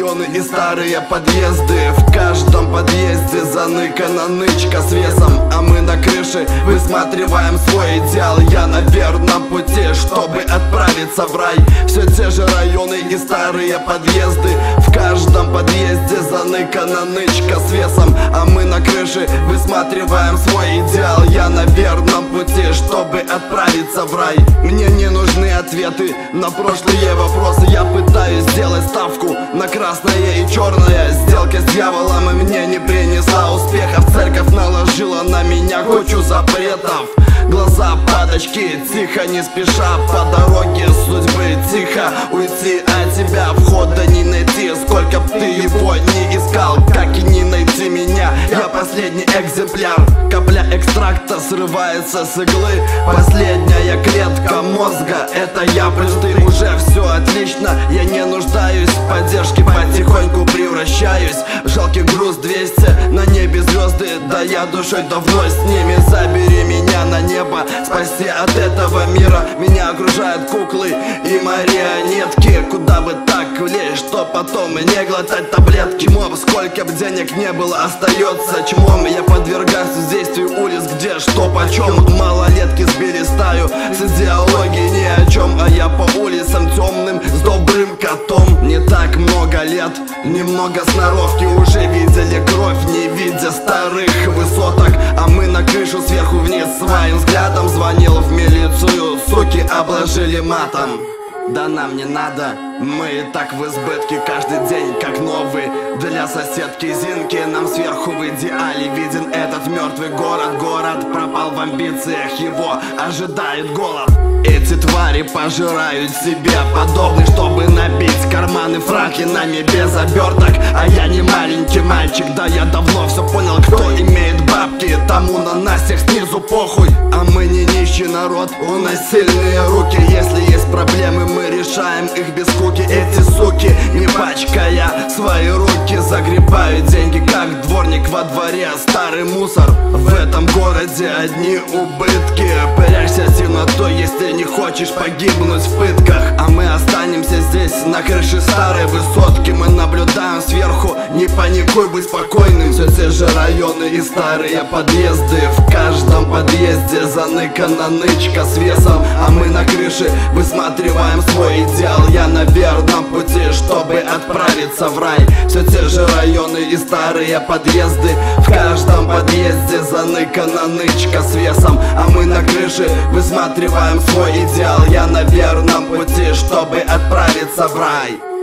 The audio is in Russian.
районы и старые подъезды. В каждом подъезде заныкана нычка с весом, а мы на крыше высматриваем свой идеал. Я на верном пути, чтобы отправиться в рай. Все те же районы и старые подъезды. В каждом подъезде заныкана нычка с весом, а мы на крыше высматриваем свой идеал. Я на верном пути, чтобы отправиться в рай. Мне не нужны ответы на прошлые вопросы. Я пытаюсь сделать ставку на красное и черное. Сделка с дьяволом мне не принесла успехов. Церковь наложила на меня кучу запретов. Глаза падочки, тихо, не спеша по дороге судьбы. Тихо уйти от тебя, входа не найти. Сколько б ты его не искал, как и не найти меня. Я последний экземпляр. Капля экстракта срывается с иглы. Последняя клетка мозга, это я. Плюс ты уже все отлично. Я не нуждаюсь в поддержке, потихоньку превращаюсь в жалкий груз 200. На небе звезды, да я душой давно с ними. Забери меня на небо, спаси от этого мира. Меня окружают куклы и марионетки. Куда бы так влезть, что потом не глотать таблетки. Моб, сколько б денег не было, остается чмом. Я подвергаюсь действию улиц, где что почем. Малолетки сбили стаю с идеологией ни о чем, а я по улицам темным с добрым котом. Не так много лет, немного сноровки. Уже видели кровь, не видя старых высоток. А мы на крышу сверху вниз своим взглядом. Звонил в милицию, суки обложили матом. Да нам не надо, мы и так в избытке. Каждый день как новый для соседки Зинки. Нам сверху в идеале виден этот мертвый город. Город пропал в амбициях, его ожидает голод. Эти твари пожирают себе подобных, чтобы набить карманы франклинами без оберток. А я не маленький мальчик, да я давно все понял. Кто имеет бабки, тому на нас всех снизу похуй. А мы не нищий народ, у нас сильные руки. Если есть проблемы, мы решаем их без скуки. Эти суки, не пачкая свои руки, загребают деньги, как дворник во дворе. Старый мусор, в этом городе одни убытки. Прячься темнотой, если не хочешь погибнуть в пытках. А мы останемся здесь, на крыше старой высотки. Мы наблюдаем сверху, не паникуй, будь спокойным. Все те же районы и старые подъезды. В каждом подъезде заныкана нычка с весом, а мы на крыше высматриваем свой идеал. Я на верном пути, чтобы отправиться в рай. Все те же районы и старые подъезды. В каждом подъезде заныкана нычка с весом, а мы на крыше высматриваем свой идеал. Я на верном пути, чтобы отправиться в рай.